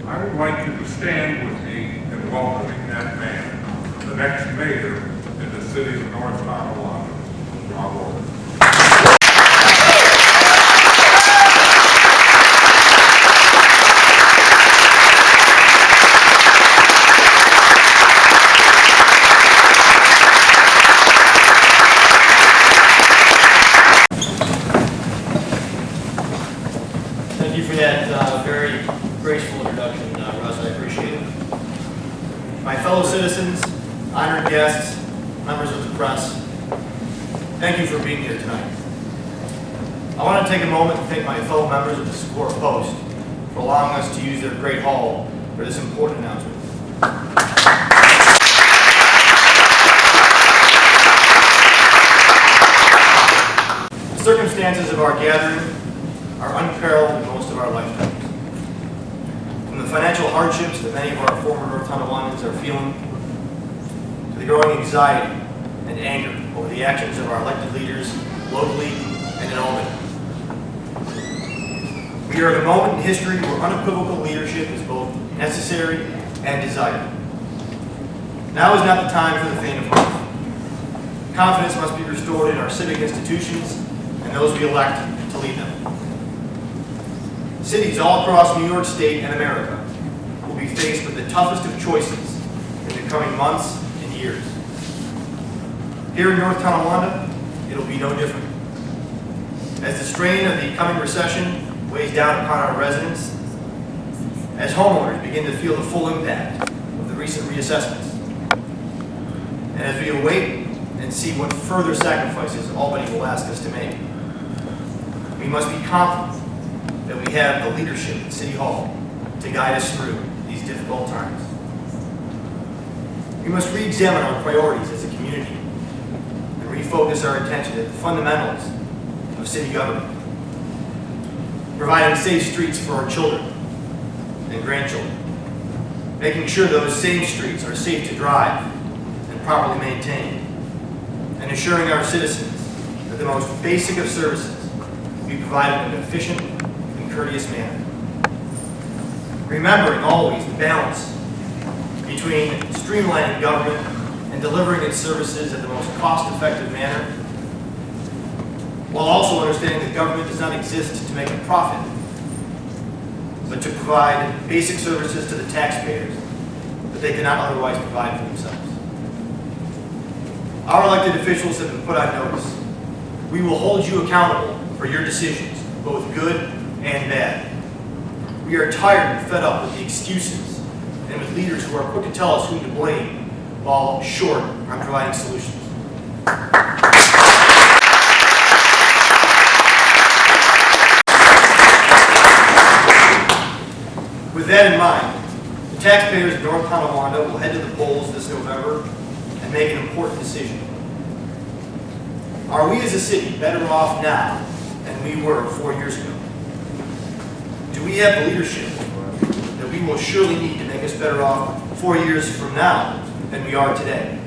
I would like you to stand with me in welcoming that man, the next mayor in the city of North Tonawanda, Rob Ortt. Thank you for that very graceful introduction, Russ. I appreciate it. My fellow citizens, honored guests, members of the press, thank you for being here tonight. I want to take a moment to thank my fellow members of the Secor Post for allowing us to use their great hall for this important announcement. The circumstances of our gathering are unparalleled in most of our lifetimes. From the financial hardships that many of our former North Tonawandans are feeling, to the growing anxiety and anger over the actions of our elected leaders locally and in Albany. We are at a moment in history where unequivocal leadership is both necessary and desired. Now is not the time for the faint of heart. Confidence must be restored in our civic institutions and those we elect to lead them. Cities all across New York State and America will be faced with the toughest of choices in the coming months and years. Here in North Tonawanda, it'll be no different. As the strain of the coming recession weighs down upon our residents, as homeowners begin to feel the full impact of the recent reassessments, and as we await and see what further sacrifices Albany will ask us to make, we must be confident that we have the leadership at City Hall to guide us through these difficult times. We must re-examine our priorities as a community and refocus our attention at the fundamentals of city government, providing safe streets for our children and grandchildren, making sure those same streets are safe to drive and properly maintained, and assuring our citizens that the most basic of services will be provided in an efficient and courteous manner. Remembering always the balance between streamlining government and delivering its services in the most cost-effective manner, while also understanding that government does not exist to make a profit, but to provide basic services to the taxpayers that they cannot otherwise provide for themselves. Our elected officials have been put on notice. We will hold you accountable for your decisions, both good and bad. We are tired and fed up with the excuses and with leaders who are quick to tell us whom to blame while short on providing solutions. With that in mind, the taxpayers of North Tonawanda will head to the polls this November and make an important decision. Are we as a city better off now than we were 4 years ago? Do we have the leadership that we will surely need to make us better off 4 years from now than we are today?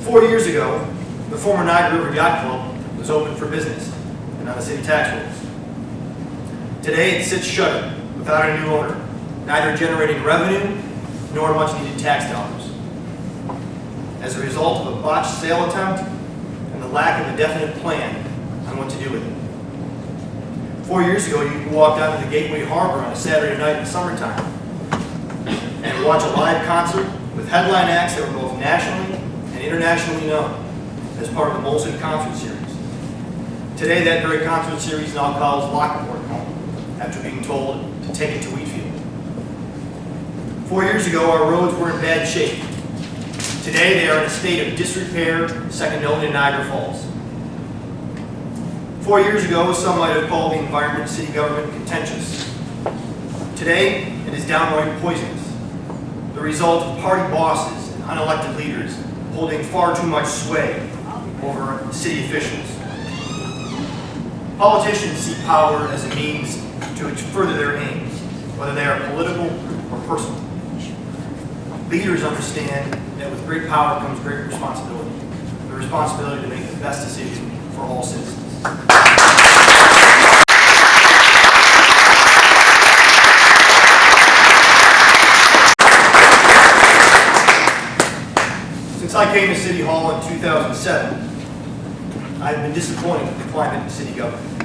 4 years ago, the former Niagara River Yacht Club was open for business and on the city tax rolls. Today it sits shuttered without a new owner, neither generating revenue nor much needed tax dollars. As a result of a botched sale attempt and the lack of a definite plan on what to do with it. 4 years ago, you could walk down to the Gateway Harbor on a Saturday night in the summertime and watch a live concert with headline acts that were both nationally and internationally known as part of the Molson concert series. Today, that very concert series now calls Lockport home after being told to take it to Wheatfield. 4 years ago, our roads were in bad shape. Today, they are in a state of disrepair, second only to Niagara Falls. 4 years ago, some might have called the environment of city government contentious. Today, it is downright poisonous, the result of party bosses and unelected leaders holding far too much sway over city officials. Politicians see power as a means to further their aims, whether they are political or personal. Leaders understand that with great power comes great responsibility, the responsibility to make the best decision for all citizens. came to City Hall in 2007, I've been disappointed with the climate in city government.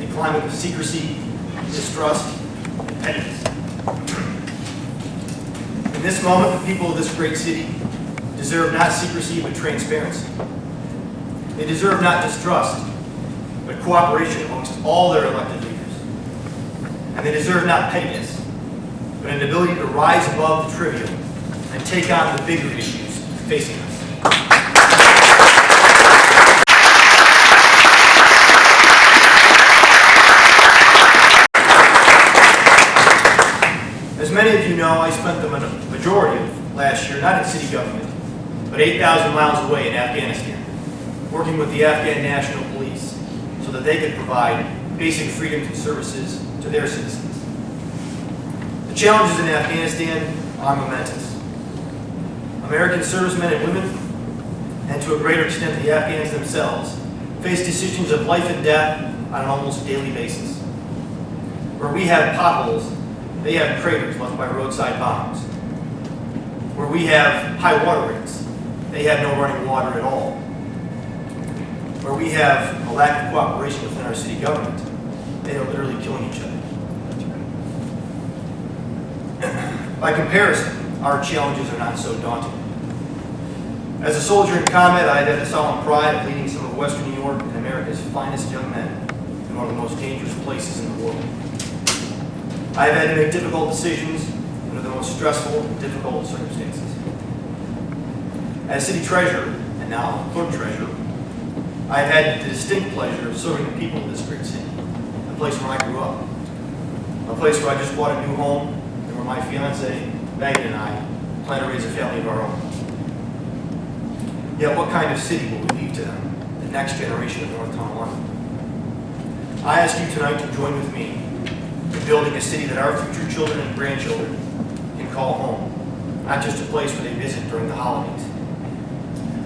A climate of secrecy, distrust, and pettiness. In this moment, the people of this great city deserve not secrecy, but transparency. They deserve not distrust, but cooperation amongst all their elected leaders. And they deserve not pettiness, but an ability to rise above the trivial and take on the bigger issues facing us. As many of you know, I spent the majority of last year not in city government, but 8,000 miles away in Afghanistan, working with the Afghan National Police so that they could provide basic freedoms and services to their citizens. The challenges in Afghanistan are momentous. American servicemen and women, and to a greater extent the Afghans themselves, face decisions of life and death on an almost daily basis. Where we have potholes, they have craters left by roadside bombs. Where we have high water rates, they have no running water at all. Where we have a lack of cooperation within our city government, they are literally killing each other. By comparison, our challenges are not so daunting. As a soldier in combat, I have had the solemn pride of leading some of Western New York and America's finest young men in one of the most dangerous places in the world. I have had to make difficult decisions under the most stressful and difficult circumstances. As City Treasurer, and now Clerk-Treasurer, I have had the distinct pleasure of serving the people of this great city, the place where I grew up, a place where I just bought a new home, and where my fiancée, Megan, and I plan to raise a family of our own. Yet what kind of city will we leave to them, the next generation of North Tonawanda? I ask you tonight to join with me in building a city that our future children and grandchildren can call home, not just a place where they visit during the holidays.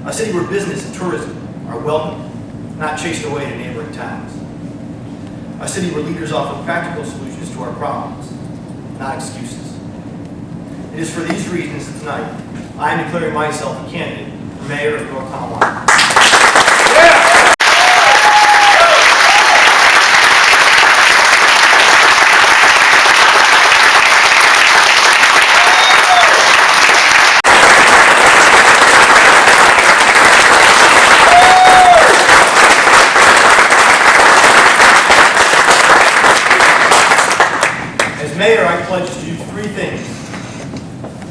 A city where business and tourism are welcome, not chased away to neighboring towns. A city where leaders offer practical solutions to our problems, not excuses. It is for these reasons that tonight I am declaring myself a candidate for Mayor of North Tonawanda. As Mayor, I pledge to do three things: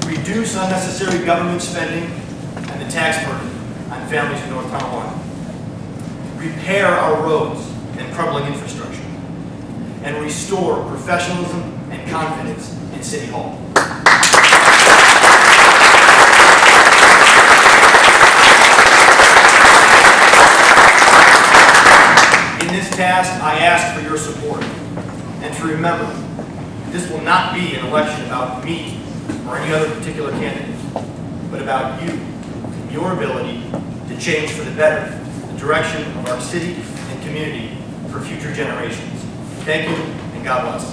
reduce unnecessary government spending and the tax burden on families in North Tonawanda, repair our roads and crumbling infrastructure, and restore professionalism and confidence in City Hall. In this task, I ask for your support, and to remember, this will not be an election about me or any other particular candidate, but about you, your ability to change for the better the direction of our city and community for future generations. Thank you, and God bless.